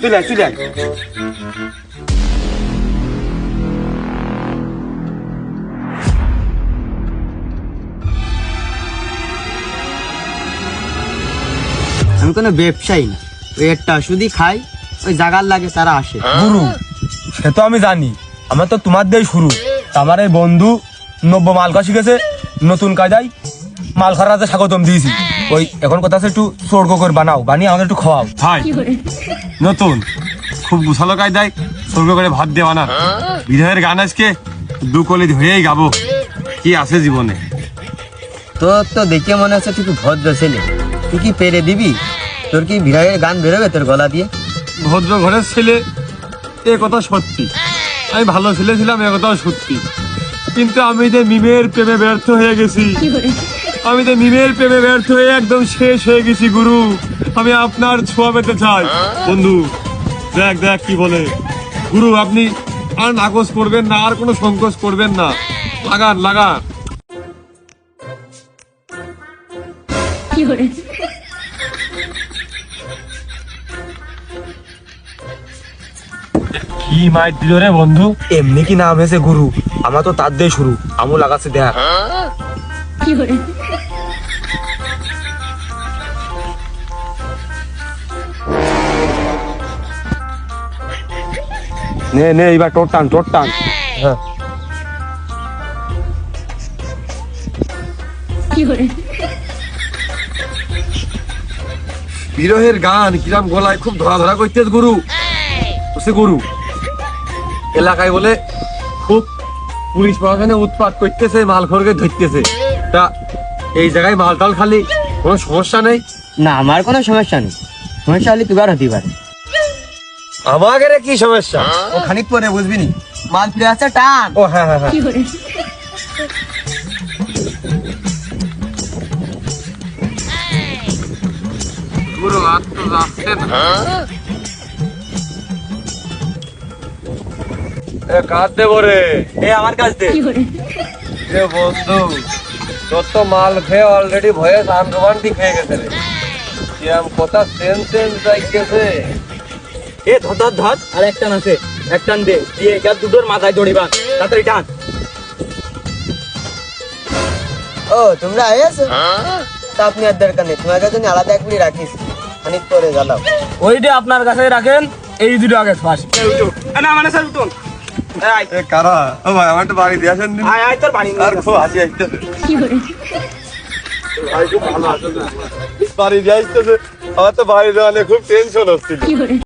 তুই আমি কোনো ব্যবসায়ী না, ওই একটা ওষুধই খাই, ওই জাগার লাগে তারা আসে। গুরু, সে তো আমি জানি, আমার তো তোমার দিয়ে শুরু। আমার এই বন্ধু নব্য মাল কষি গেছে, নতুন কায়দায় মাল খারাতে স্বাগতম দিয়েছি। ওই এখন কথা আছে একটু স্বর্গ করে বানাও, বানিয়ে আমাদের একটু খাওয়াও। ভাই নতুন খুব গুছালো কায়দায় স্বর্গ করে ভাত দিয়ে বানা। বিরহের গান আজকে দু কলি ধরেই গাবো, কি আছে জীবনে। তোর তো দেখে মনে হচ্ছে তুই খুব ভদ্র ছেলে, তুই কি পেরে দিবি? তোর কি বিরাগের গান বেরোবে তোর গলা দিয়ে? ভদ্র ঘরের ছেলে, এ কথা সত্যি। আমি ভালো ছেলে ছিলাম, এ কথাও সত্যি। কিন্তু আমি যে মিমের প্রেমে ব্যর্থ হয়ে গেছি, আমি তো মিমের প্রেমে ব্যর্থ হয়ে একদম শেষ হয়ে গেছি গুরু। আমি আপনার ছোঁয়া পেতে চাই। বন্ধু দেখ কি বলে। গুরু আপনি আর নাকচ করবেন না, আর কোনো সংকোচ করবেন না, লাগান। কি মাইর দিল রে বন্ধু? এমনি কি নাম হয়েছে গুরু? আমার তো তার দিয়ে শুরু, আমু লাগাচ্ছে দেখ। নে এবার টোট টান। হ্যাঁ বিরহের গান কিরাম গলায় খুব ধরা করতেছ গুরু। গুরু এলাকায় বলে খুব পুলিশ প্রশাসনে উৎপাত করতেছে, মাল খোরকে ধরতেছে। তা এই জায়গায় মালটাল খালি, কোনো সমস্যা নেই? না, আমার কোনো সমস্যা নেই। সমস্যা হলে তুই আর হতে পারে। আমাদের কি সমস্যা? ও খানিক পরে বুঝবি নি, মাল ফিরে আছে, টান। ও হ্যাঁ গুরু আর তো যাচ্ছে না। কাজ দেবো রে, আমার কাছ দে। এ বন্ধু, তোর তো মাল খেয়ে অলরেডি ভয়ে রোমান্টিক হয়ে গেছে রে। কিরম কথা সেন্স যাইতেছে। এ ধর আর একটান আছে, একটান দে, দিয়ে একার দুটোর মাথায় দড়িবা, তাড়াতাড়ি টান। ও তোমরা আয়েছো? তা আপনি আর দরকার নেই, তোমার কাছে আলাদা এক মিনিট রাখিস, খানিক পরে জ্বালাও। ওইটা আপনার কাছে রাখেন, এই দুটো আগে ফাঁস। না মানে স্যার উঠুন। কারা? ও ভাই আমার তো বাড়ি দিয়ে আসেন। আয় তোর বাড়ি আর খুব হাসি আসতেছে। বাড়ি দিয়ে আসতেছে, আমার তো বাড়ি দেওয়া নিয়ে খুব টেনশন হচ্ছিল।